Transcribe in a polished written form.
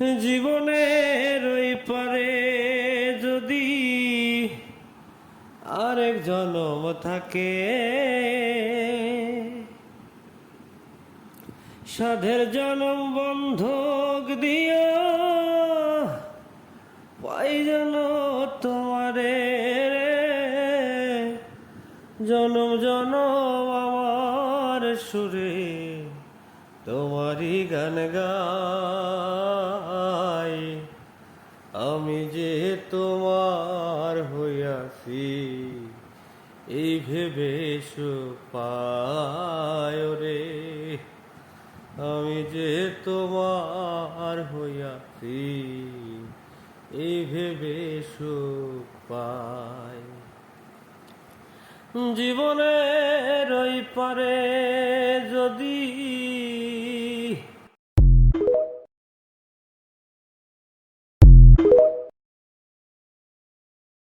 জীবনের ওই পারে যদি আরেক জনম থাকে, সাধের জনম বন্ধক দিও, পাই যেন তোমারে জনম জনম আমার সুরে তোমারই গান গাই। আমি যে তোমার হইয়াছি এই ভেবে সুখ পায় রে, আমি যে তোমার হইয়াছি এই ভেবে সুখ পাই। জীবনের ওই পারে যদি